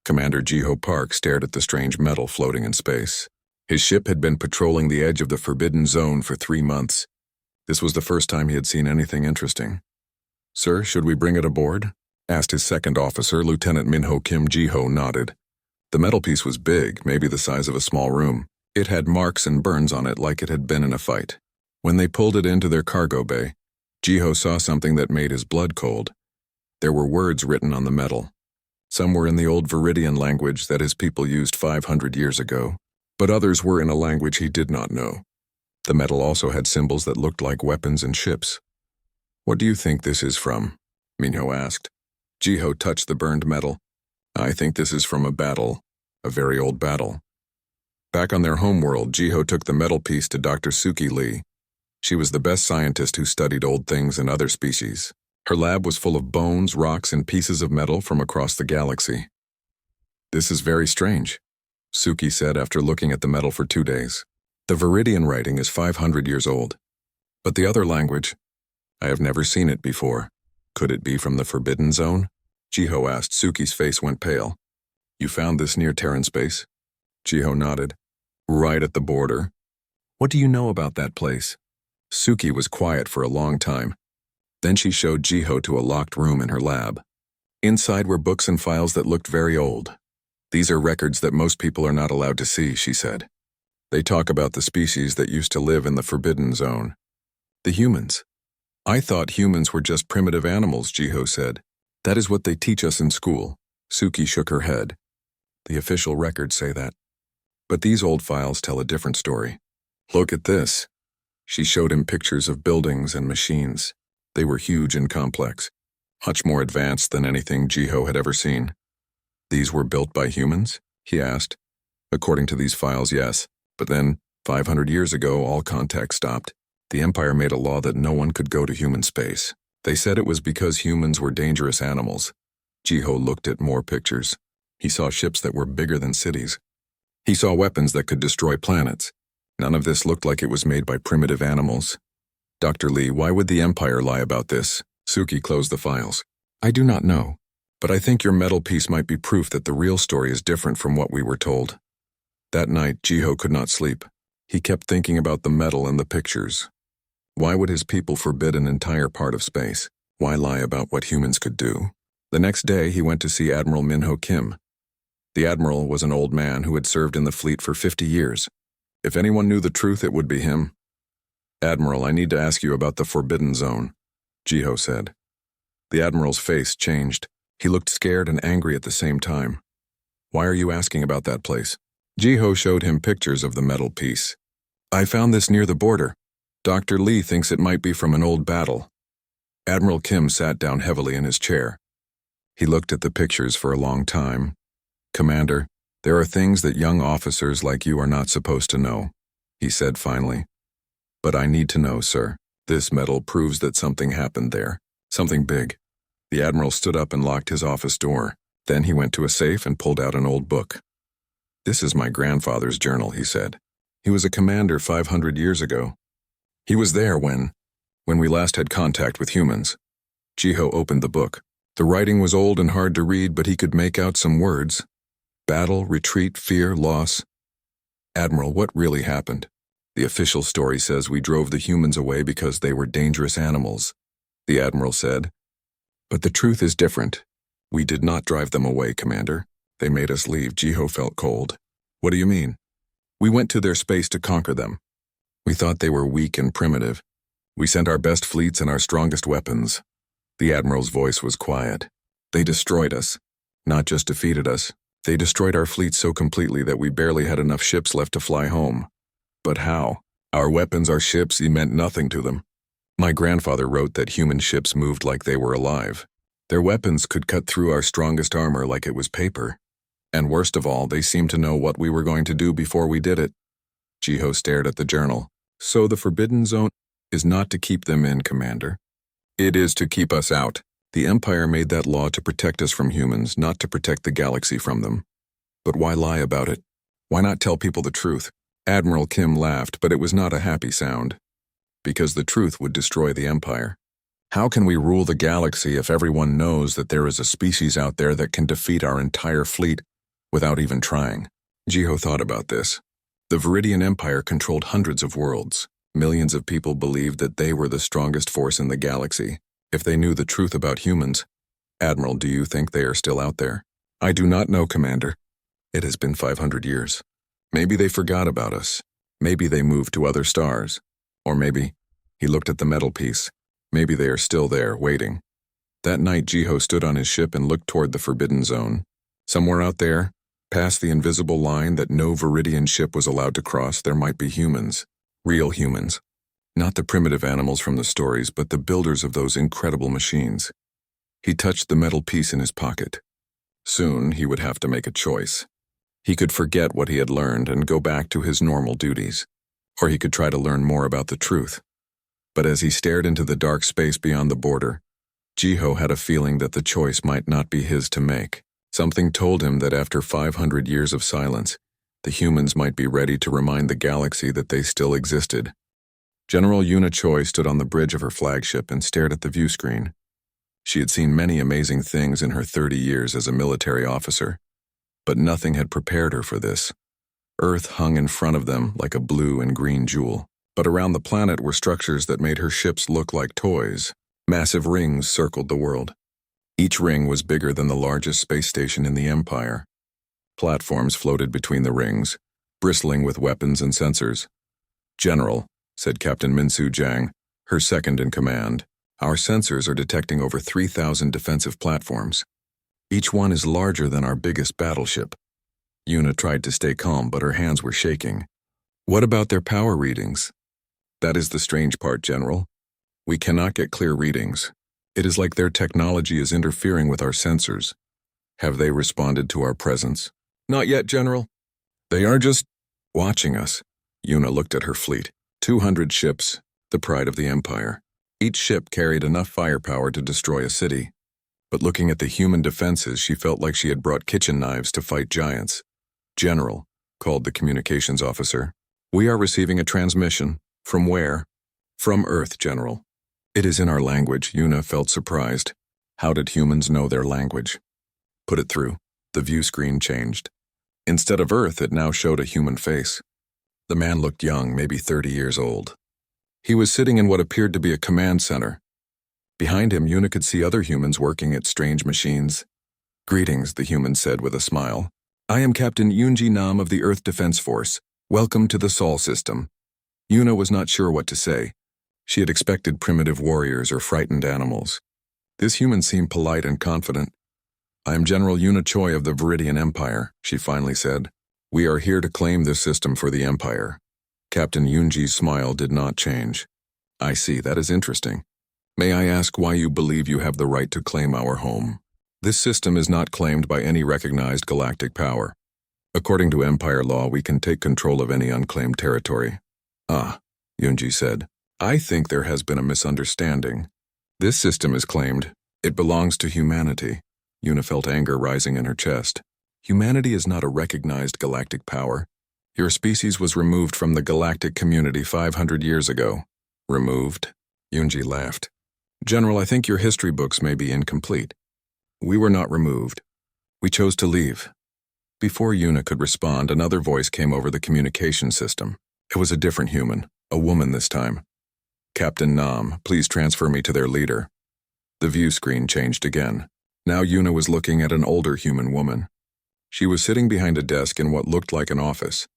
Commander Jiho Park stared at the strange metal floating in space. His ship had been patrolling the edge of the Forbidden Zone for 3 months. This was the first time he had seen anything interesting. "Sir, should we bring it aboard?" asked his second officer, Lieutenant Minho Kim. Jiho nodded. The metal piece was big, maybe the size of a small room. It had marks and burns on it like it had been in a fight. When they pulled it into their cargo bay, Jiho saw something that made his blood cold. There were words written on the metal. Some were in the old Viridian language that his people used 500 years ago, but others were in a language he did not know. The metal also had symbols that looked like weapons and ships. "What do you think this is from?" Minho asked. Jiho touched the burned metal. "I think this is from a battle, a very old battle." Back on their homeworld, Jiho took the metal piece to Dr. Suki Lee. She was the best scientist who studied old things and other species. Her lab was full of bones, rocks, and pieces of metal from across the galaxy. "This is very strange," Suki said after looking at the metal for 2 days. "The Viridian writing is 500 years old. But the other language, I have never seen it before. Could it be from the Forbidden Zone?" Jiho asked. Suki's face went pale. "You found this near Terran space?" Jiho nodded. "Right at the border. What do you know about that place?" Suki was quiet for a long time. Then she showed Jiho to a locked room in her lab. Inside were books and files that looked very old. "These are records that most people are not allowed to see," she said. "They talk about the species that used to live in the Forbidden Zone. The humans." "I thought humans were just primitive animals," Jiho said. "That is what they teach us in school." Suki shook her head. "The official records say that. But these old files tell a different story. Look at this." She showed him pictures of buildings and machines. They were huge and complex, much more advanced than anything Jiho had ever seen. "These were built by humans?" he asked. "According to these files, yes. But then, 500 years ago, all contact stopped. The Empire made a law that no one could go to human space. They said it was because humans were dangerous animals." Jiho looked at more pictures. He saw ships that were bigger than cities. He saw weapons that could destroy planets. None of this looked like it was made by primitive animals. "Dr. Lee, why would the Empire lie about this?" Suki closed the files. "I do not know, but I think your metal piece might be proof that the real story is different from what we were told." That night, Jiho could not sleep. He kept thinking about the metal and the pictures. Why would his people forbid an entire part of space? Why lie about what humans could do? The next day, he went to see Admiral Minho Kim. The admiral was an old man who had served in the fleet for 50 years. If anyone knew the truth, it would be him. "Admiral, I need to ask you about the Forbidden Zone," Jiho said. The admiral's face changed. He looked scared and angry at the same time. "Why are you asking about that place?" Jiho showed him pictures of the metal piece. "I found this near the border. Dr. Lee thinks it might be from an old battle." Admiral Kim sat down heavily in his chair. He looked at the pictures for a long time. "Commander, there are things that young officers like you are not supposed to know," he said finally. "But I need to know, sir. This metal proves that something happened there. Something big." The admiral stood up and locked his office door. Then he went to a safe and pulled out an old book. "This is my grandfather's journal," he said. "He was a commander 500 years ago. He was there when we last had contact with humans." Jiho opened the book. The writing was old and hard to read, but he could make out some words. Battle, retreat, fear, loss. "Admiral, what really happened?" "The official story says we drove the humans away because they were dangerous animals," the admiral said. "But the truth is different. We did not drive them away, Commander. They made us leave." Jiho felt cold. "What do you mean?" "We went to their space to conquer them. We thought they were weak and primitive. We sent our best fleets and our strongest weapons." The admiral's voice was quiet. "They destroyed us. Not just defeated us. They destroyed our fleet so completely that we barely had enough ships left to fly home." "But how? Our weapons, our ships, meant nothing to them. My grandfather wrote that human ships moved like they were alive. Their weapons could cut through our strongest armor like it was paper. And worst of all, they seemed to know what we were going to do before we did it." Jiho stared at the journal. "So the Forbidden Zone is not to keep them in, Commander. It is to keep us out. The Empire made that law to protect us from humans, not to protect the galaxy from them. But why lie about it? Why not tell people the truth?" Admiral Kim laughed, but it was not a happy sound. "Because the truth would destroy the Empire. How can we rule the galaxy if everyone knows that there is a species out there that can defeat our entire fleet without even trying. Jiho thought about this. The Viridian Empire controlled hundreds of worlds. Millions of people believed that they were the strongest force in the galaxy. If they knew the truth about humans, Admiral, do you think they are still out there? I do not know, Commander. It has been 500 years. Maybe they forgot about us. Maybe they moved to other stars. Or maybe, he looked at the metal piece, maybe they are still there, waiting. That night, Jiho stood on his ship and looked toward the Forbidden Zone. Somewhere out there, past the invisible line that no Viridian ship was allowed to cross, there might be humans. Real humans. Not the primitive animals from the stories, but the builders of those incredible machines. He touched the metal piece in his pocket. Soon, he would have to make a choice. He could forget what he had learned and go back to his normal duties. Or he could try to learn more about the truth. But as he stared into the dark space beyond the border, Jiho had a feeling that the choice might not be his to make. Something told him that after 500 years of silence, the humans might be ready to remind the galaxy that they still existed. General Yuna Choi stood on the bridge of her flagship and stared at the view screen. She had seen many amazing things in her 30 years as a military officer, but nothing had prepared her for this. Earth hung in front of them like a blue and green jewel, but around the planet were structures that made her ships look like toys. Massive rings circled the world. Each ring was bigger than the largest space station in the Empire. Platforms floated between the rings, bristling with weapons and sensors. General, said Captain Minsu Jiang, her second in command, our sensors are detecting over 3,000 defensive platforms. Each one is larger than our biggest battleship. Yuna tried to stay calm, but her hands were shaking. What about their power readings? That is the strange part, General. We cannot get clear readings. It is like their technology is interfering with our sensors. Have they responded to our presence? Not yet, General. They are just watching us. Yuna looked at her fleet. 200 ships, the pride of the Empire. Each ship carried enough firepower to destroy a city. But looking at the human defenses, she felt like she had brought kitchen knives to fight giants. General, called the communications officer. We are receiving a transmission. From where? From Earth, General. It is in our language. Yuna felt surprised. How did humans know their language? Put it through. The view screen changed. Instead of Earth, it now showed a human face. The man looked young, maybe 30 years old. He was sitting in what appeared to be a command center. Behind him, Yuna could see other humans working at strange machines. Greetings, the human said with a smile. I am Captain Yoonji Nam of the Earth Defense Force. Welcome to the Sol system. Yuna was not sure what to say. She had expected primitive warriors or frightened animals. This human seemed polite and confident. I am General Yuna Choi of the Viridian Empire, she finally said. We are here to claim this system for the Empire. Captain Yoonji's smile did not change. I see, that is interesting. May I ask why you believe you have the right to claim our home? This system is not claimed by any recognized galactic power. According to Empire law, we can take control of any unclaimed territory. Ah, Yoonji said. I think there has been a misunderstanding. This system is claimed. It belongs to humanity. Yuna felt anger rising in her chest. Humanity is not a recognized galactic power. Your species was removed from the galactic community 500 years ago. Removed? Yoonji laughed. General, I think your history books may be incomplete. We were not removed. We chose to leave. Before Yuna could respond, another voice came over the communication system. It was a different human, a woman this time. Captain Nam, please transfer me to their leader. The view screen changed again. Now Yuna was looking at an older human woman. She was sitting behind a desk in what looked like an office.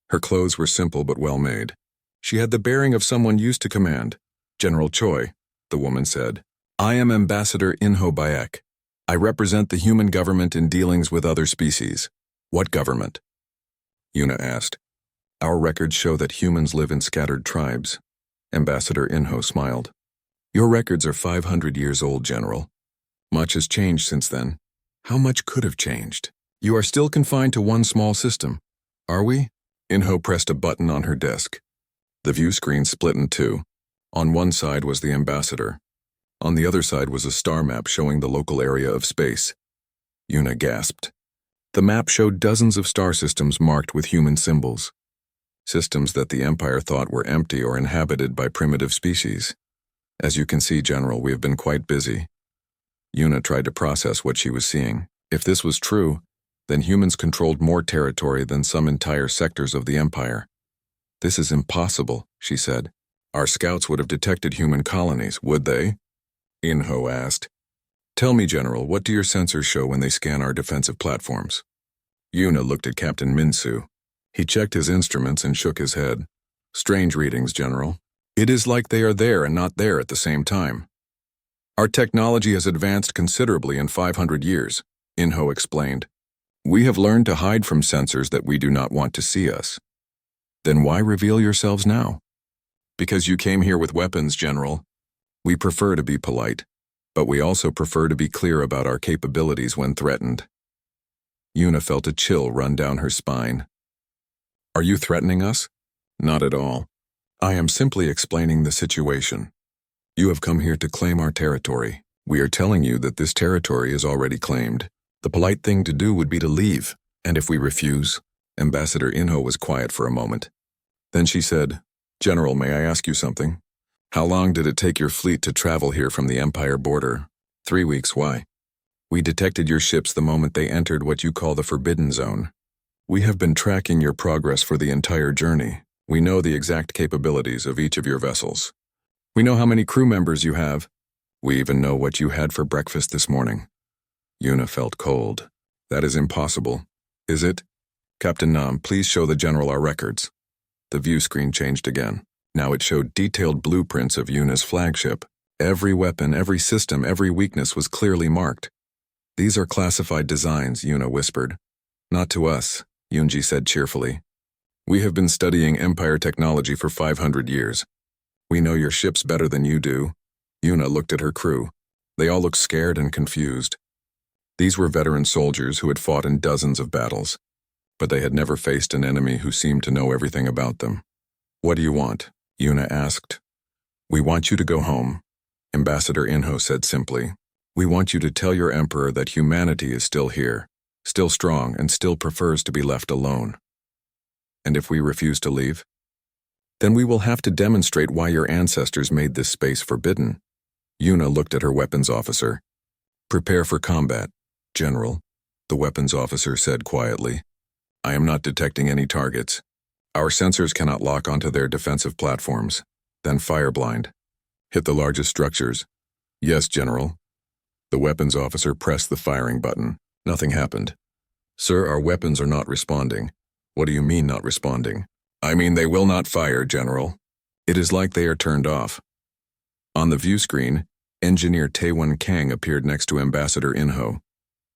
Her clothes were simple but well made. She had the bearing of someone used to command. General Choi, the woman said. I am Ambassador Inho Bayek. I represent the human government in dealings with other species. What government? Yuna asked. Our records show that humans live in scattered tribes. Ambassador Inho smiled. Your records are 500 years old, General. Much has changed since then. How much could have changed? You are still confined to one small system. Are we? Inho pressed a button on her desk. The view screen split in two. On one side was the ambassador. On the other side was a star map showing the local area of space. Yuna gasped. The map showed dozens of star systems marked with human symbols. Systems that the Empire thought were empty or inhabited by primitive species. As you can see, General, we have been quite busy. Yuna tried to process what she was seeing. If this was true, Then humans controlled more territory than some entire sectors of the Empire. This is impossible, she said. Our scouts would have detected human colonies, would they? Inho asked. Tell me, General, what do your sensors show when they scan our defensive platforms? Yuna looked at Captain Minsu. He checked his instruments and shook his head. Strange readings, General. It is like they are there and not there at the same time. Our technology has advanced considerably in 500 years, Inho explained. We have learned to hide from sensors that we do not want to see us. Then why reveal yourselves now? Because you came here with weapons, General. We prefer to be polite, but we also prefer to be clear about our capabilities when threatened. Yuna felt a chill run down her spine. Are you threatening us? Not at all. I am simply explaining the situation. You have come here to claim our territory. We are telling you that this territory is already claimed. The polite thing to do would be to leave, and if we refuse, Ambassador Inho was quiet for a moment. Then she said, General, may I ask you something? How long did it take your fleet to travel here from the Empire border? 3 weeks, why? We detected your ships the moment they entered what you call the Forbidden Zone. We have been tracking your progress for the entire journey. We know the exact capabilities of each of your vessels. We know how many crew members you have. We even know what you had for breakfast this morning. Yuna felt cold. That is impossible. Is it? Captain Nam, please show the General our records. The view screen changed again. Now it showed detailed blueprints of Yuna's flagship. Every weapon, every system, every weakness was clearly marked. These are classified designs, Yuna whispered. Not to us, Yunji said cheerfully. We have been studying Empire technology for 500 years. We know your ships better than you do. Yuna looked at her crew. They all looked scared and confused. These were veteran soldiers who had fought in dozens of battles, but they had never faced an enemy who seemed to know everything about them. What do you want? Yuna asked. We want you to go home, Ambassador Inho said simply. We want you to tell your Emperor that humanity is still here, still strong, and still prefers to be left alone. And if we refuse to leave? Then we will have to demonstrate why your ancestors made this space forbidden. Yuna looked at her weapons officer. Prepare for combat, General, the weapons officer said quietly. I am not detecting any targets. Our sensors cannot lock onto their defensive platforms. Then fire blind. Hit the largest structures. Yes, General. The weapons officer pressed the firing button. Nothing happened. Sir, our weapons are not responding. What do you mean not responding? I mean they will not fire, General. It is like they are turned off. On the view screen, Engineer Taewon Kang appeared next to Ambassador Inho.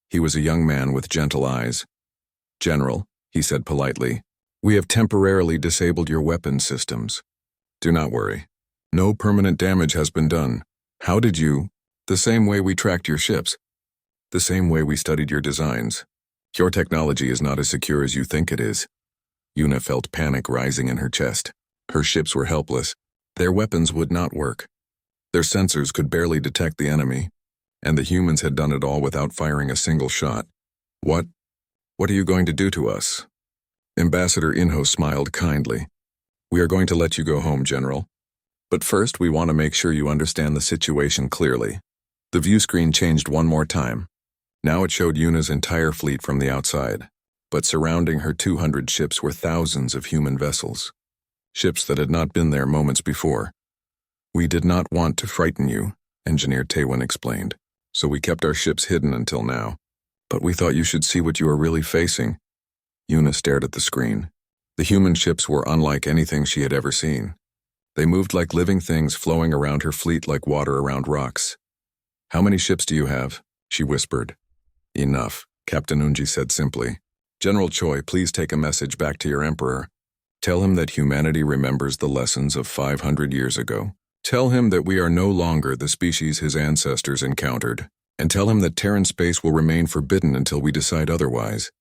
He was a young man with gentle eyes. General, he said politely, we have temporarily disabled your weapon systems. Do not worry. No permanent damage has been done. How did you? The same way we tracked your ships. The same way we studied your designs. Your technology is not as secure as you think it is. Yuna felt panic rising in her chest. Her ships were helpless. Their weapons would not work. Their sensors could barely detect the enemy, and the humans had done it all without firing a single shot. What are you going to do to us? Ambassador Inho smiled kindly. We are going to let you go home, General. But first we want to make sure you understand the situation clearly. The view screen changed one more time. Now it showed Yuna's entire fleet from the outside, but surrounding her 200 ships were thousands of human vessels. Ships that had not been there moments before. We did not want to frighten you, Engineer Taewon explained, so we kept our ships hidden until now. But we thought you should see what you are really facing. Yuna stared at the screen. The human ships were unlike anything she had ever seen. They moved like living things flowing around her fleet like water around rocks. How many ships do you have? She whispered. Enough, Captain Unji said simply. General Choi, please take a message back to your Emperor. Tell him that humanity remembers the lessons of 500 years ago. Tell him that we are no longer the species his ancestors encountered. And tell him that Terran space will remain forbidden until we decide otherwise.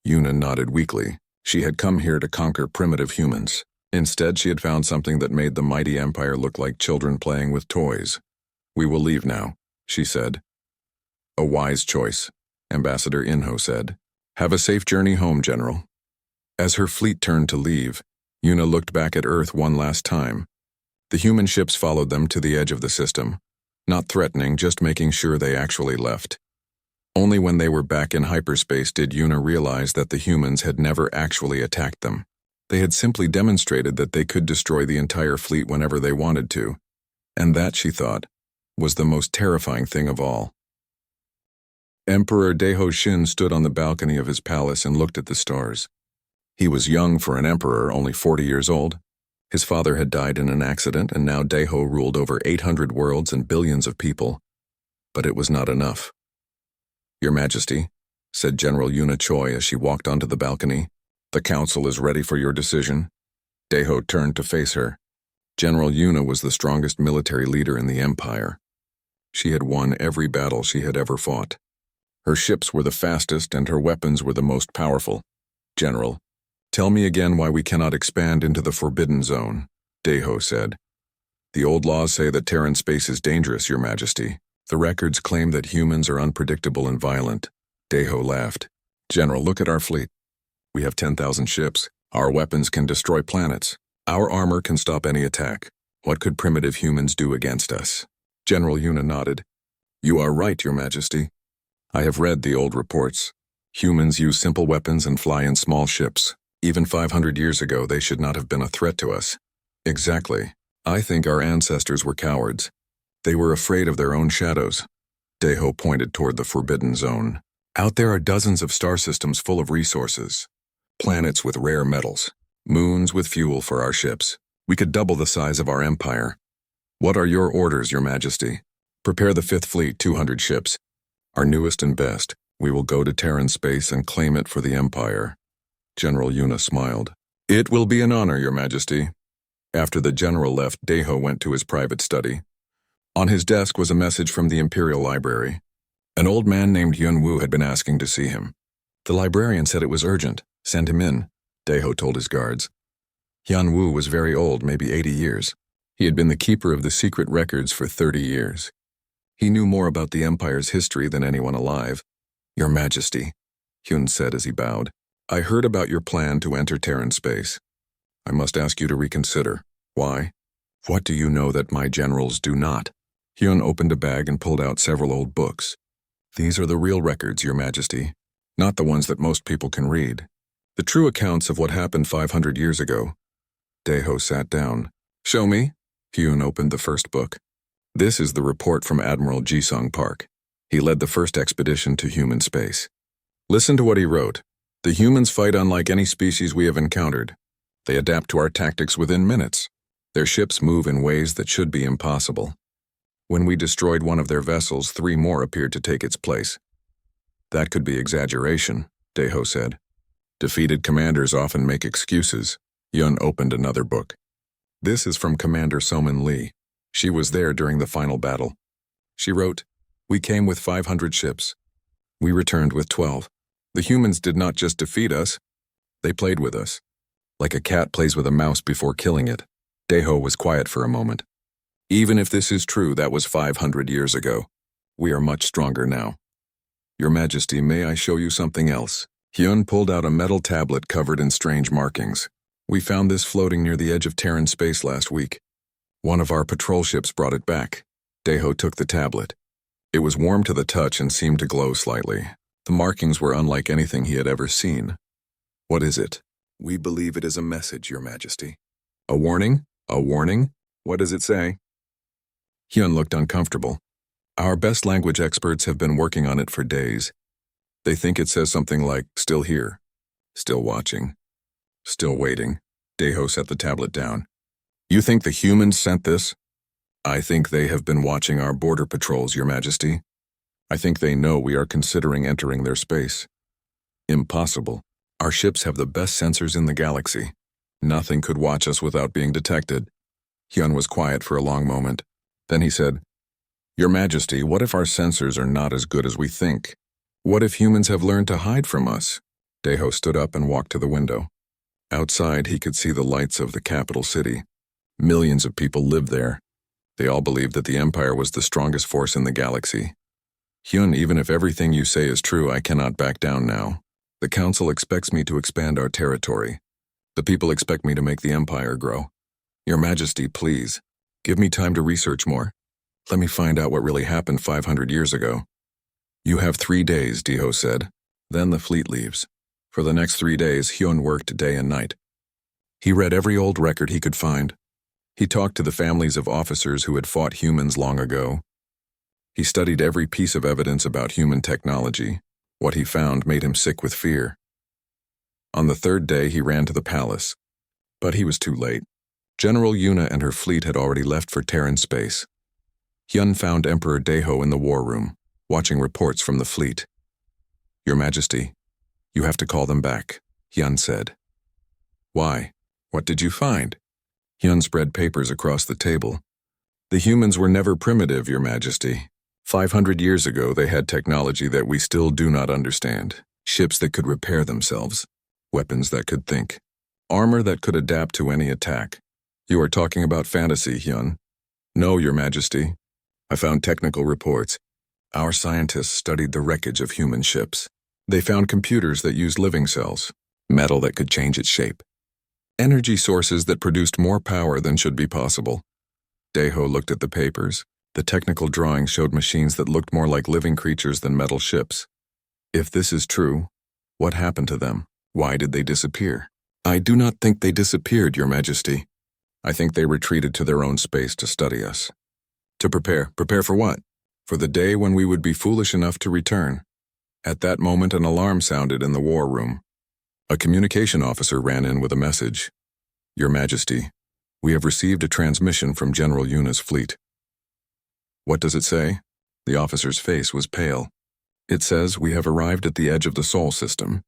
Yuna nodded weakly. She had come here to conquer primitive humans. Instead, she had found something that made the mighty empire look like children playing with toys. We will leave now, she said. A wise choice, Ambassador Inho said. Have a safe journey home, General. As her fleet turned to leave, Yuna looked back at Earth one last time. The human ships followed them to the edge of the system. Not threatening, just making sure they actually left. Only when they were back in hyperspace did Yuna realize that the humans had never actually attacked them. They had simply demonstrated that they could destroy the entire fleet whenever they wanted to, and that, she thought, was the most terrifying thing of all. Emperor Daeho Shin stood on the balcony of his palace and looked at the stars. He was young for an emperor, only 40 years old. His father had died in an accident, and now Daeho ruled over 800 worlds and billions of people. But it was not enough. "Your Majesty," said General Yuna Choi as she walked onto the balcony, "the council is ready for your decision." Daeho turned to face her. General Yuna was the strongest military leader in the empire. She had won every battle she had ever fought. Her ships were the fastest and her weapons were the most powerful. "General, tell me again why we cannot expand into the Forbidden Zone," Daeho said. "The old laws say that Terran space is dangerous, Your Majesty. The records claim that humans are unpredictable and violent." Daeho laughed. "General, look at our fleet. We have 10,000 ships. Our weapons can destroy planets. Our armor can stop any attack. What could primitive humans do against us?" General Yuna nodded. "You are right, Your Majesty. I have read the old reports. Humans use simple weapons and fly in small ships. Even 500 years ago, they should not have been a threat to us." "Exactly. I think our ancestors were cowards. They were afraid of their own shadows." Daeho pointed toward the Forbidden Zone. "Out there are dozens of star systems full of resources. Planets with rare metals. Moons with fuel for our ships. We could double the size of our empire. What are your orders, Your Majesty?" "Prepare the 5th Fleet, 200 ships. Our newest and best. We will go to Terran space and claim it for the Empire." General Yuna smiled. "It will be an honor, Your Majesty." After the general left, Daeho went to his private study. On his desk was a message from the Imperial Library. An old man named Yun Wu had been asking to see him. The librarian said it was urgent. "Send him in," Daeho told his guards. Yun Wu was very old, maybe 80 years. He had been the keeper of the secret records for 30 years. He knew more about the Empire's history than anyone alive. "Your Majesty," Hyun said as he bowed, "I heard about your plan to enter Terran space. I must ask you to reconsider. Why? What do you know that my generals do not?" Hyun opened a bag and pulled out several old books. "These are the real records, Your Majesty, not the ones that most people can read. The true accounts of what happened 500 years ago." Daeho sat down. "Show me." Hyun opened the first book. "This is the report from Admiral Jisung Park. He led the first expedition to human space. Listen to what he wrote. The humans fight unlike any species we have encountered. They adapt to our tactics within minutes. Their ships move in ways that should be impossible. When we destroyed one of their vessels, 3 more appeared to take its place." "That could be exaggeration," Daeho said. "Defeated commanders often make excuses." Yun opened another book. "This is from Commander Somin Lee. She was there during the final battle. She wrote, 'We came with 500 ships. We returned with 12. The humans did not just defeat us, they played with us. Like a cat plays with a mouse before killing it.'" Daeho was quiet for a moment. "Even if this is true, that was 500 years ago. We are much stronger now. Your Majesty, may I show you something else?" Hyun pulled out a metal tablet covered in strange markings. "We found this floating near the edge of Terran space last week. One of our patrol ships brought it back." Daeho took the tablet. It was warm to the touch and seemed to glow slightly. The markings were unlike anything he had ever seen. "What is it?" "We believe it is a message, Your Majesty." "A warning? A warning? What does it say?" Hyun looked uncomfortable. "Our best language experts have been working on it for days. They think it says something like, 'Still here, still watching, still waiting.'" Daeho set the tablet down. "You think the humans sent this?" "I think they have been watching our border patrols, Your Majesty. I think they know we are considering entering their space." "Impossible. Our ships have the best sensors in the galaxy. Nothing could watch us without being detected." Hyun was quiet for a long moment. Then he said, "Your Majesty, what if our sensors are not as good as we think? What if humans have learned to hide from us?" Daeho stood up and walked to the window. Outside, he could see the lights of the capital city. Millions of people lived there. They all believed that the Empire was the strongest force in the galaxy. "Hyun, even if everything you say is true, I cannot back down now. The Council expects me to expand our territory. The people expect me to make the Empire grow. Your Majesty, please, give me time to research more. Let me find out what really happened 500 years ago." You have 3 days, Deho said. Then the fleet leaves. For the next 3 days, Hyun worked day and night. He read every old record he could find. He talked to the families of officers who had fought humans long ago. He studied every piece of evidence about human technology. What he found made him sick with fear. On the 3rd day, he ran to the palace. But he was too late. General Yuna and her fleet had already left for Terran space. Hyun found Emperor Daeho in the war room, watching reports from the fleet. Your Majesty, you have to call them back, Hyun said. Why? What did you find? Hyun spread papers across the table. The humans were never primitive, Your Majesty. 500 years ago, they had technology that we still do not understand. Ships that could repair themselves. Weapons that could think. Armor that could adapt to any attack. You are talking about fantasy, Hyun. No, Your Majesty. I found technical reports. Our scientists studied the wreckage of human ships. They found computers that used living cells, metal that could change its shape, energy sources that produced more power than should be possible. Daeho looked at the papers. The technical drawings showed machines that looked more like living creatures than metal ships. If this is true, what happened to them? Why did they disappear? I do not think they disappeared, Your Majesty. I think they retreated to their own space to study us. To prepare. Prepare for what? For the day when we would be foolish enough to return. At that moment, an alarm sounded in the war room. A communication officer ran in with a message. Your Majesty, we have received a transmission from General Yuna's fleet. What does it say? The officer's face was pale. It says, we have arrived at the edge of the Sol system.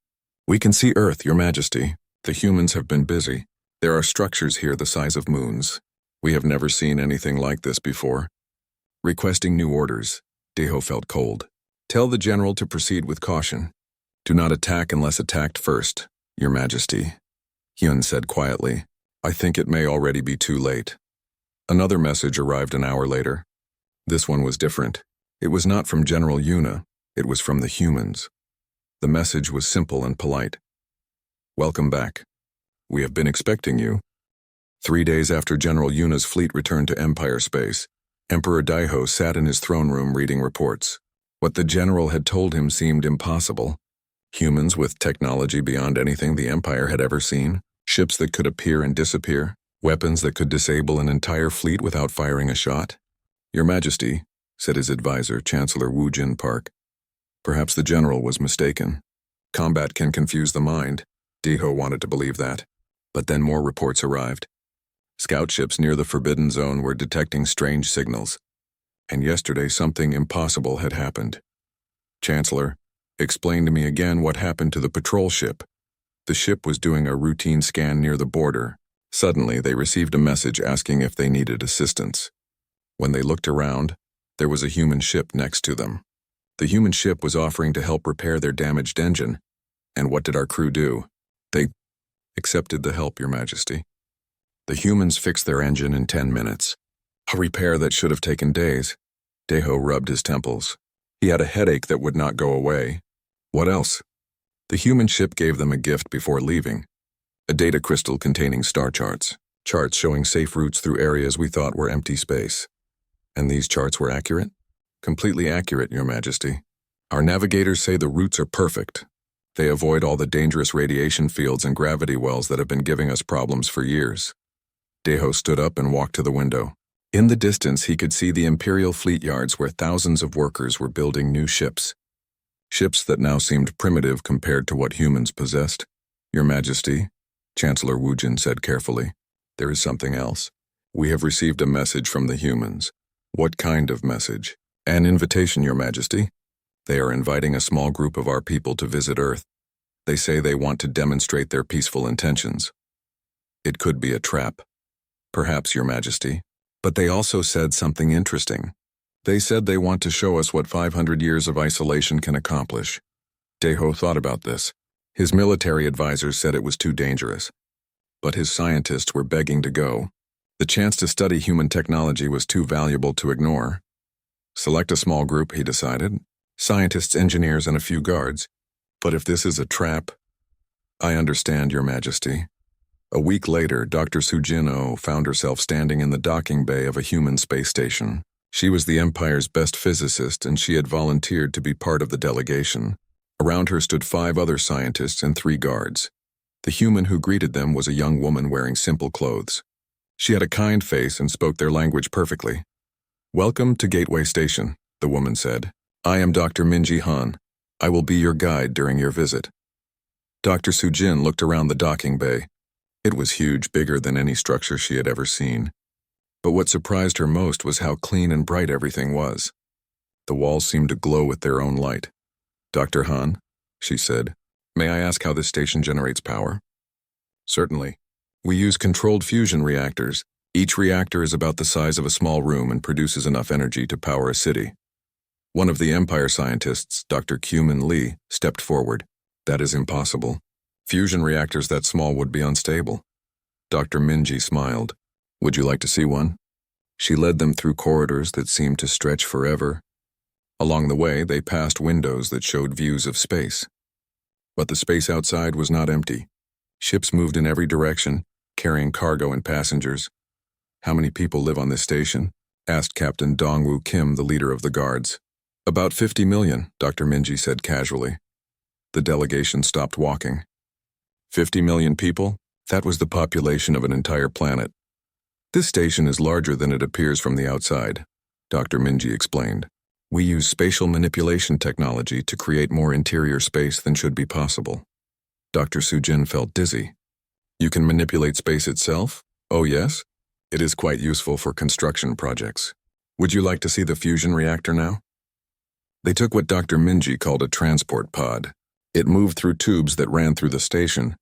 We can see Earth, Your Majesty. The humans have been busy. There are structures here the size of moons. We have never seen anything like this before. Requesting new orders. Daeho felt cold. Tell the general to proceed with caution. Do not attack unless attacked first, Your Majesty. Hyun said quietly. I think it may already be too late. Another message arrived an hour later. This one was different. It was not from General Yuna. It was from the humans. The message was simple and polite. Welcome back. We have been expecting you. 3 days after General Yuna's fleet returned to Empire space, Emperor Daeho sat in his throne room reading reports. What the general had told him seemed impossible. Humans with technology beyond anything the Empire had ever seen, ships that could appear and disappear, weapons that could disable an entire fleet without firing a shot. Your Majesty, said his advisor, Chancellor Wu Jin Park. Perhaps the general was mistaken. Combat can confuse the mind. Daeho wanted to believe that. But then more reports arrived. Scout ships near the Forbidden Zone were detecting strange signals. And yesterday something impossible had happened. Chancellor, explain to me again what happened to the patrol ship. The ship was doing a routine scan near the border. Suddenly, they received a message asking if they needed assistance. When they looked around, there was a human ship next to them. The human ship was offering to help repair their damaged engine. And what did our crew do? They accepted the help, Your Majesty. The humans fixed their engine in 10 minutes. A repair that should have taken days. Daeho rubbed his temples. He had a headache that would not go away. What else? The human ship gave them a gift before leaving. A data crystal containing star charts. Charts showing safe routes through areas we thought were empty space. And these charts were accurate? Completely accurate, Your Majesty. Our navigators say the routes are perfect. They avoid all the dangerous radiation fields and gravity wells that have been giving us problems for years. Daeho stood up and walked to the window. In the distance, he could see the Imperial fleet yards where thousands of workers were building new ships. Ships that now seemed primitive compared to what humans possessed. Your Majesty, Chancellor Wu Jin said carefully, there is something else. We have received a message from the humans. What kind of message? An invitation, Your Majesty. They are inviting a small group of our people to visit Earth. They say they want to demonstrate their peaceful intentions. It could be a trap. Perhaps, Your Majesty. But they also said something interesting. They said they want to show us what 500 years of isolation can accomplish. Daeho thought about this. His military advisors said it was too dangerous. But his scientists were begging to go. The chance to study human technology was too valuable to ignore. Select a small group, he decided. Scientists, engineers, and a few guards. But if this is a trap, I understand, Your Majesty. A week later, Dr. Sujin-Oh found herself standing in the docking bay of a human space station. She was the Empire's best physicist, and she had volunteered to be part of the delegation. Around her stood 5 other scientists and 3 guards. The human who greeted them was a young woman wearing simple clothes. She had a kind face and spoke their language perfectly. "Welcome to Gateway Station," the woman said. "I am Dr. Minji Han. I will be your guide during your visit." Dr. Sujin looked around the docking bay. It was huge, bigger than any structure she had ever seen. But what surprised her most was how clean and bright everything was. The walls seemed to glow with their own light. "Dr. Han," she said, "may I ask how this station generates power?" "Certainly. We use controlled fusion reactors. Each reactor is about the size of a small room and produces enough energy to power a city." One of the Empire scientists, Dr. Kuman Lee, stepped forward. "That is impossible. Fusion reactors that small would be unstable." Dr. Minji smiled. "Would you like to see one?" She led them through corridors that seemed to stretch forever. Along the way, they passed windows that showed views of space. But the space outside was not empty. Ships moved in every direction, carrying cargo and passengers. "How many people live on this station?" asked Captain Dongwoo Kim, the leader of the guards. "About 50 million, Dr. Minji said casually. The delegation stopped walking. 50 million people? That was the population of an entire planet. "This station is larger than it appears from the outside," Dr. Minji explained. "We use spatial manipulation technology to create more interior space than should be possible." Dr. Sujin felt dizzy. "You can manipulate space itself?" "Oh yes. It is quite useful for construction projects. Would you like to see the fusion reactor now?" They took what Dr. Minji called a transport pod. It moved through tubes that ran through the station.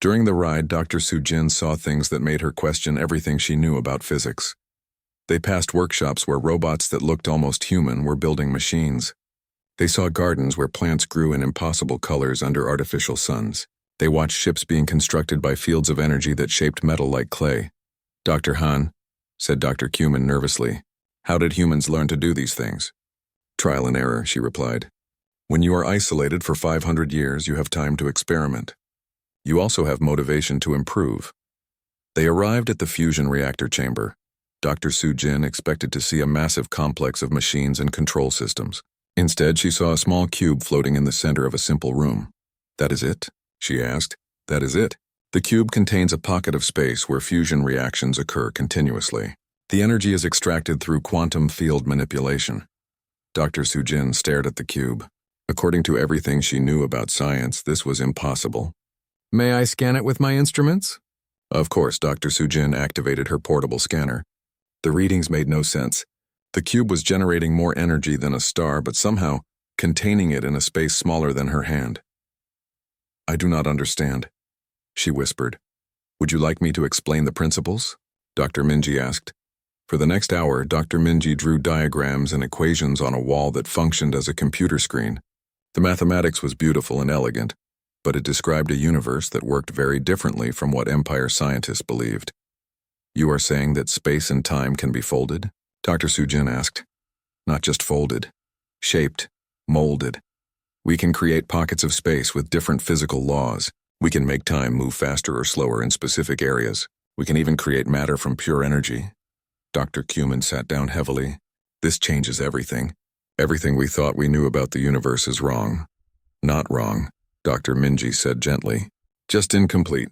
During the ride, Dr. Sujin saw things that made her question everything she knew about physics. They passed workshops where robots that looked almost human were building machines. They saw gardens where plants grew in impossible colors under artificial suns. They watched ships being constructed by fields of energy that shaped metal like clay. "Dr. Han," said Dr. Kuman nervously, "how did humans learn to do these things?" "Trial and error," she replied. "When you are isolated for 500 years, you have time to experiment. You also have motivation to improve." They arrived at the fusion reactor chamber. Dr. Sujin expected to see a massive complex of machines and control systems. Instead, she saw a small cube floating in the center of a simple room. "That is it?" she asked. "That is it. The cube contains a pocket of space where fusion reactions occur continuously. The energy is extracted through quantum field manipulation." Dr. Sujin stared at the cube. According to everything she knew about science, this was impossible. "May I scan it with my instruments?" Of course, Dr. Sujin activated her portable scanner. The readings made no sense. The cube was generating more energy than a star, but somehow containing it in a space smaller than her hand. "I do not understand," she whispered. "Would you like me to explain the principles?" Dr. Minji asked. For the next hour, Dr. Minji drew diagrams and equations on a wall that functioned as a computer screen. The mathematics was beautiful and elegant, but it described a universe that worked very differently from what Empire scientists believed. "You are saying that space and time can be folded?" Dr. Sujin asked. "Not just folded, shaped, molded. We can create pockets of space with different physical laws. We can make time move faster or slower in specific areas. We can even create matter from pure energy." Dr. Kuman sat down heavily. "This changes everything. Everything we thought we knew about the universe is wrong." "Not wrong," Dr. Minji said gently. "Just incomplete.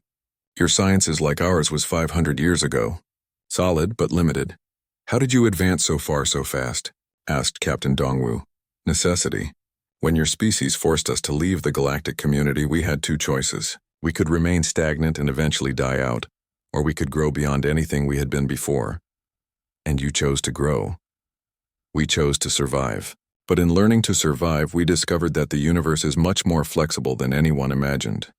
Your science is like ours was 500 years ago. Solid, but limited." "How did you advance so far so fast?" asked Captain Dongwoo. "Necessity. When your species forced us to leave the galactic community, we had 2 choices. We could remain stagnant and eventually die out, or we could grow beyond anything we had been before. And you chose to grow. We chose to survive. But in learning to survive, we discovered that the universe is much more flexible than anyone imagined."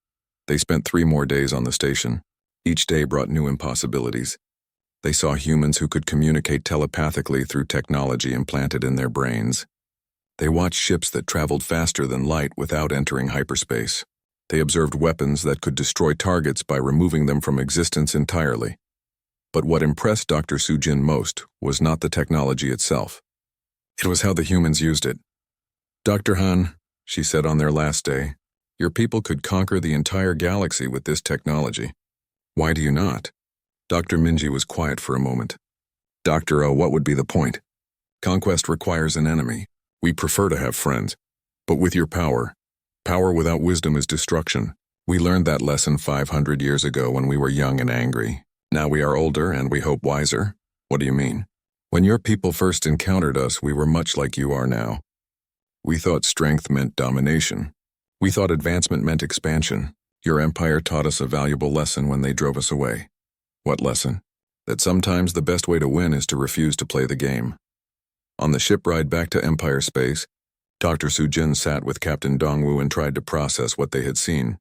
They spent 3 more days on the station. Each day brought new impossibilities. They saw humans who could communicate telepathically through technology implanted in their brains. They watched ships that traveled faster than light without entering hyperspace. They observed weapons that could destroy targets by removing them from existence entirely. But what impressed Dr. Sujin most was not the technology itself. It was how the humans used it. "Dr. Han," she said on their last day, "your people could conquer the entire galaxy with this technology. Why do you not?" Dr. Minji was quiet for a moment. "Dr. O, what would be the point? Conquest requires an enemy. We prefer to have friends. But with your power without wisdom is destruction. We learned that lesson 500 years ago when we were young and angry. Now we are older and we hope wiser. What do you mean? When your people first encountered us, we were much like you are now. We thought strength meant domination. We thought advancement meant expansion. Your empire taught us a valuable lesson when they drove us away. What lesson? That sometimes the best way to win is to refuse to play the game. On the ship ride back to Empire Space, Dr. Sujin sat with Captain Dongwu and tried to process what they had seen.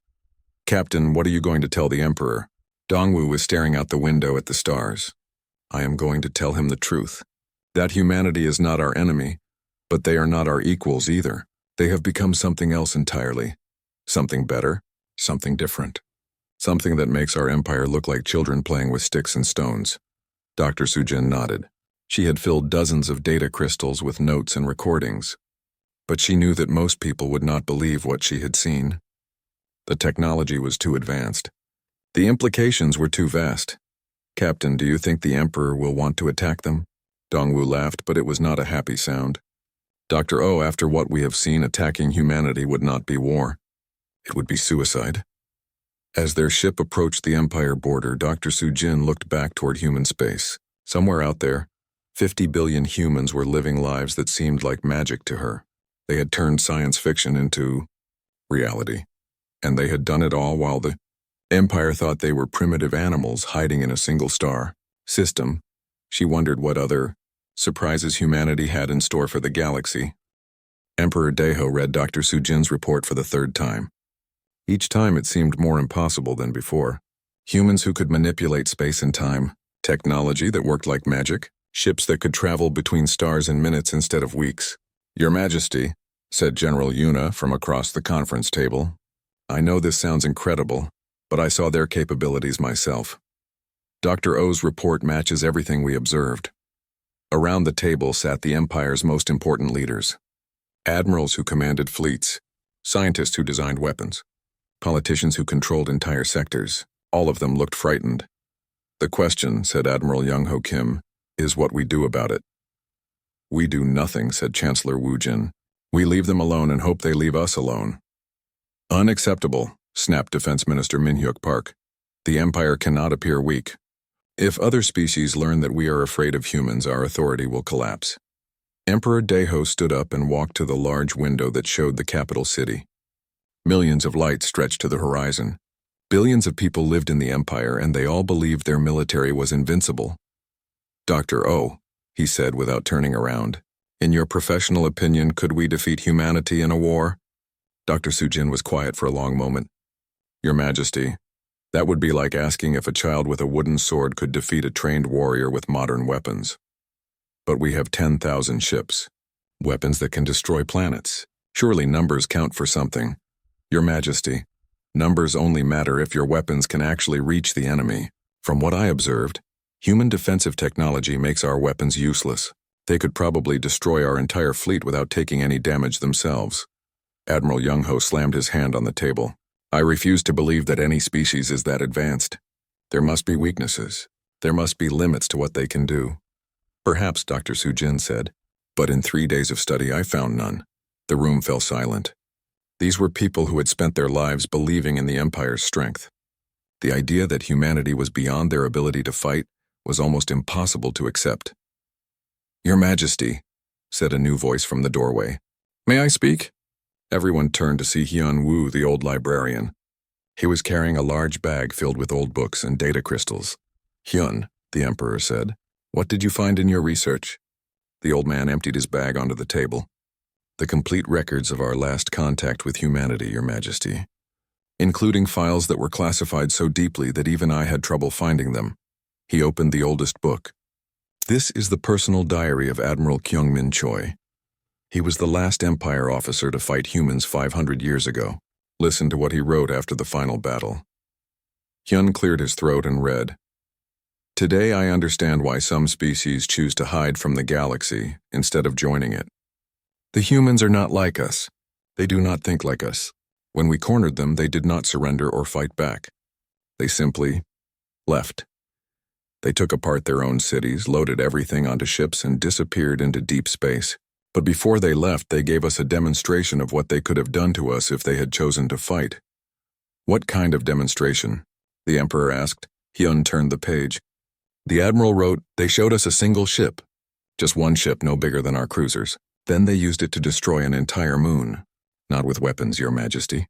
Captain, what are you going to tell the Emperor? Dongwu was staring out the window at the stars. I am going to tell him the truth. That humanity is not our enemy, but they are not our equals either. They have become something else entirely. Something better, something different. Something that makes our empire look like children playing with sticks and stones. Dr. Sujin nodded. She had filled dozens of data crystals with notes and recordings. But she knew that most people would not believe what she had seen. The technology was too advanced. The implications were too vast. Captain, do you think the Emperor will want to attack them? Dongwu laughed, but it was not a happy sound. Dr. O, after what we have seen, attacking humanity would not be war. It would be suicide. As their ship approached the Empire border, Dr. Sujin looked back toward human space. Somewhere out there, 50 billion humans were living lives that seemed like magic to her. They had turned science fiction into reality. And they had done it all while the Empire thought they were primitive animals hiding in a single star system. She wondered what other surprises humanity had in store for the galaxy. Emperor Deho read Dr. Sujin's report for the third time. Each time it seemed more impossible than before. Humans who could manipulate space and time, technology that worked like magic, ships that could travel between stars in minutes instead of weeks. Your Majesty, said General Yuna from across the conference table, I know this sounds incredible, but I saw their capabilities myself. Dr. O's report matches everything we observed. Around the table sat the Empire's most important leaders. Admirals who commanded fleets, scientists who designed weapons, politicians who controlled entire sectors. All of them looked frightened. The question, said Admiral Young Ho Kim, is what we do about it. We do nothing, said Chancellor Wu Jin. We leave them alone and hope they leave us alone. Unacceptable, snapped Defense Minister Min Hyuk Park. The Empire cannot appear weak. If other species learn that we are afraid of humans, our authority will collapse. Emperor Deho stood up and walked to the large window that showed the capital city. Millions of lights stretched to the horizon. Billions of people lived in the Empire, and they all believed their military was invincible. Dr. O, he said without turning around, in your professional opinion, could we defeat humanity in a war? Dr. Sujin was quiet for a long moment. Your Majesty, that would be like asking if a child with a wooden sword could defeat a trained warrior with modern weapons. But we have 10,000 ships, weapons that can destroy planets. Surely numbers count for something. Your Majesty, numbers only matter if your weapons can actually reach the enemy. From what I observed, human defensive technology makes our weapons useless. They could probably destroy our entire fleet without taking any damage themselves. Admiral Young Ho slammed his hand on the table. I refuse to believe that any species is that advanced. There must be weaknesses. There must be limits to what they can do. Perhaps, Dr. Sujin said, but in 3 days of study I found none. The room fell silent. These were people who had spent their lives believing in the Empire's strength. The idea that humanity was beyond their ability to fight was almost impossible to accept. Your Majesty, said a new voice from the doorway. May I speak? Everyone turned to see Hyun Woo, the old librarian. He was carrying a large bag filled with old books and data crystals. Hyun, the Emperor said, what did you find in your research? The old man emptied his bag onto the table. The complete records of our last contact with humanity, Your Majesty, including files that were classified so deeply that even I had trouble finding them. He opened the oldest book. This is the personal diary of Admiral Kyungmin Choi. He was the last Empire officer to fight humans 500 years ago. Listen to what he wrote after the final battle. Hyun cleared his throat and read, Today I understand why some species choose to hide from the galaxy instead of joining it. The humans are not like us. They do not think like us. When we cornered them, they did not surrender or fight back. They simply left. They took apart their own cities, loaded everything onto ships, and disappeared into deep space. But before they left, they gave us a demonstration of what they could have done to us if they had chosen to fight. What kind of demonstration? The Emperor asked. He unturned the page. The Admiral wrote, they showed us a single ship. Just one ship no bigger than our cruisers. Then they used it to destroy an entire moon. Not with weapons, Your Majesty.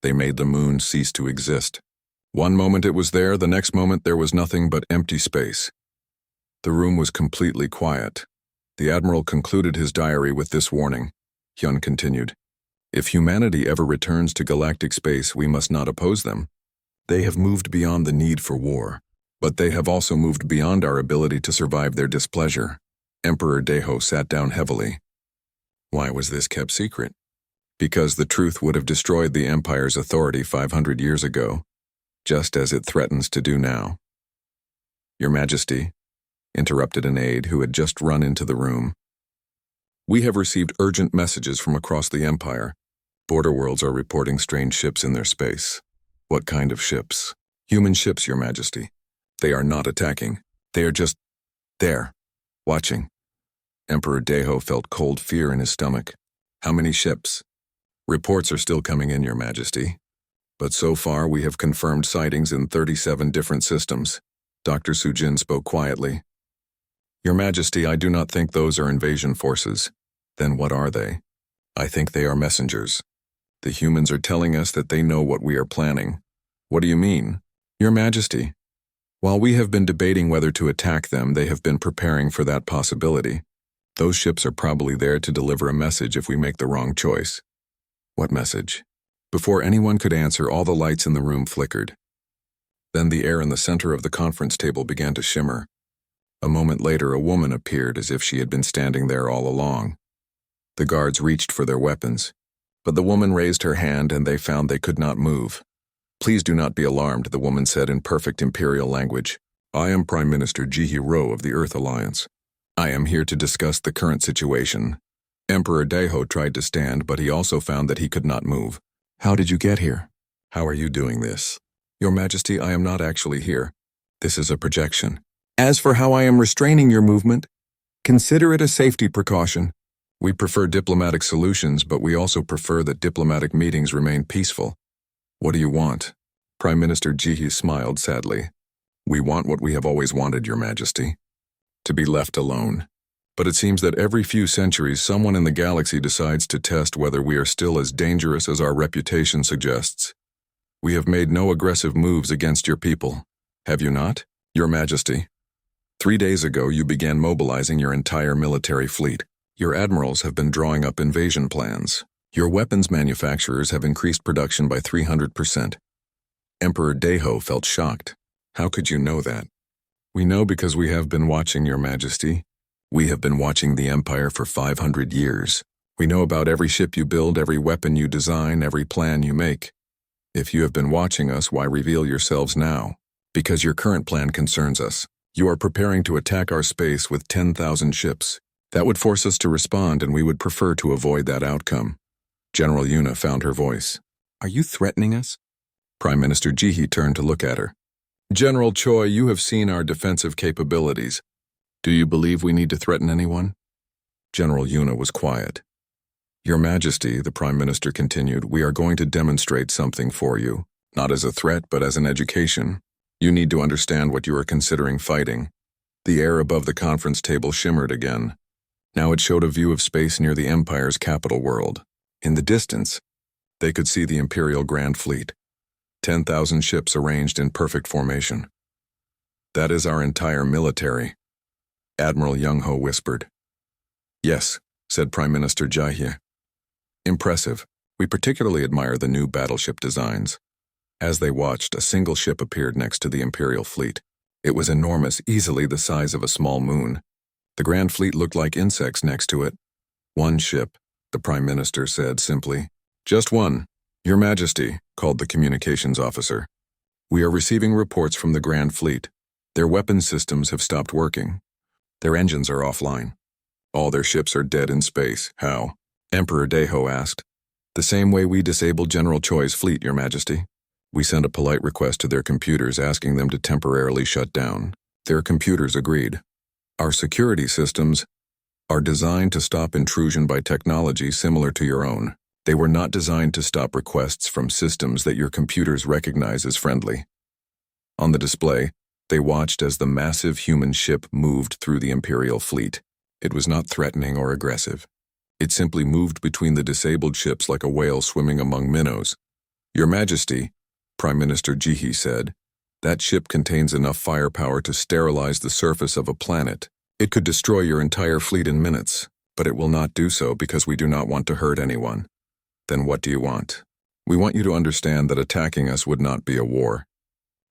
They made the moon cease to exist. One moment it was there, the next moment there was nothing but empty space. The room was completely quiet. The Admiral concluded his diary with this warning. Hyun continued, if humanity ever returns to galactic space, we must not oppose them. They have moved beyond the need for war, but they have also moved beyond our ability to survive their displeasure. Emperor Daeho sat down heavily. Why was this kept secret? Because the truth would have destroyed the Empire's authority 500 years ago, just as it threatens to do now. Your Majesty, interrupted an aide who had just run into the room. We have received urgent messages from across the Empire. Border worlds are reporting strange ships in their space. What kind of ships? Human ships, Your Majesty. They are not attacking. They are just there, watching. Emperor Daeho felt cold fear in his stomach. How many ships? Reports are still coming in, Your Majesty. But so far we have confirmed sightings in 37 different systems. Dr. Sujin spoke quietly. Your Majesty, I do not think those are invasion forces. Then what are they? I think they are messengers. The humans are telling us that they know what we are planning. What do you mean? Your Majesty, while we have been debating whether to attack them, they have been preparing for that possibility. Those ships are probably there to deliver a message if we make the wrong choice. What message? Before anyone could answer, all the lights in the room flickered. Then the air in the center of the conference table began to shimmer. A moment later, a woman appeared as if she had been standing there all along. The guards reached for their weapons, but the woman raised her hand and they found they could not move. Please do not be alarmed, the woman said in perfect Imperial language. I am Prime Minister Jihi Ro of the Earth Alliance. I am here to discuss the current situation. Emperor Daeho tried to stand, but he also found that he could not move. How did you get here? How are you doing this? Your Majesty, I am not actually here. This is a projection. As for how I am restraining your movement, consider it a safety precaution. We prefer diplomatic solutions, but we also prefer that diplomatic meetings remain peaceful. What do you want? Prime Minister Jihi smiled sadly. We want what we have always wanted, Your Majesty. To be left alone. But it seems that every few centuries someone in the galaxy decides to test whether we are still as dangerous as our reputation suggests. We have made no aggressive moves against your people. Have you not, Your Majesty? 3 days ago you began mobilizing your entire military fleet. Your admirals have been drawing up invasion plans. Your weapons manufacturers have increased production by 300%. Emperor Daeho felt shocked. How could you know that? We know because we have been watching, Your Majesty. We have been watching the Empire for 500 years. We know about every ship you build, every weapon you design, every plan you make. If you have been watching us, why reveal yourselves now? Because your current plan concerns us. You are preparing to attack our space with 10,000 ships. That would force us to respond, and we would prefer to avoid that outcome. General Yuna found her voice. Are you threatening us? Prime Minister Jihi turned to look at her. General Choi, you have seen our defensive capabilities. Do you believe we need to threaten anyone? General Yuna was quiet. Your Majesty, the Prime Minister continued, we are going to demonstrate something for you. Not as a threat, but as an education. You need to understand what you are considering fighting. The air above the conference table shimmered again. Now it showed a view of space near the Empire's capital world. In the distance, they could see the Imperial Grand Fleet. 10,000 ships arranged in perfect formation. That is our entire military. Admiral Young-ho whispered. Yes, said Prime Minister Jae-hye. Impressive. We particularly admire the new battleship designs. As they watched, a single ship appeared next to the Imperial fleet. It was enormous, easily the size of a small moon. The Grand Fleet looked like insects next to it. One ship, the Prime Minister said simply. Just one. Your Majesty, called the communications officer. We are receiving reports from the Grand Fleet. Their weapons systems have stopped working. Their engines are offline. All their ships are dead in space. How? Emperor Daeho asked. The same way we disabled General Choi's fleet, Your Majesty. We sent a polite request to their computers asking them to temporarily shut down. Their computers agreed. Our security systems are designed to stop intrusion by technology similar to your own. They were not designed to stop requests from systems that your computers recognize as friendly. On the display, they watched as the massive human ship moved through the Imperial fleet. It was not threatening or aggressive. It simply moved between the disabled ships like a whale swimming among minnows. Your Majesty, Prime Minister Jihi said, that ship contains enough firepower to sterilize the surface of a planet. It could destroy your entire fleet in minutes, but it will not do so because we do not want to hurt anyone. Then what do you want? We want you to understand that attacking us would not be a war.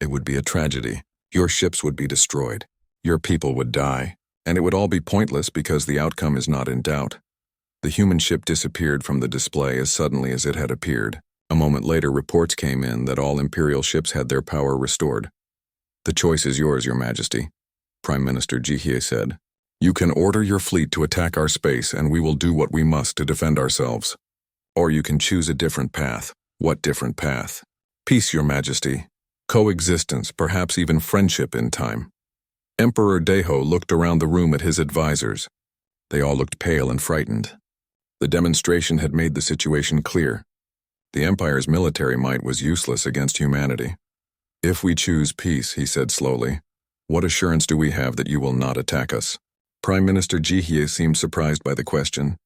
It would be a tragedy. Your ships would be destroyed. Your people would die. And it would all be pointless because the outcome is not in doubt. The human ship disappeared from the display as suddenly as it had appeared. A moment later, reports came in that all Imperial ships had their power restored. The choice is yours, Your Majesty, Prime Minister Jihi said. You can order your fleet to attack our space and we will do what we must to defend ourselves. Or you can choose a different path. What different path? Peace, Your Majesty. Coexistence, perhaps even friendship in time. Emperor Deho looked around the room at his advisors. They all looked pale and frightened. The demonstration had made the situation clear. The Empire's military might was useless against humanity. If we choose peace, he said slowly, what assurance do we have that you will not attack us? Prime Minister Jihi seemed surprised by the question.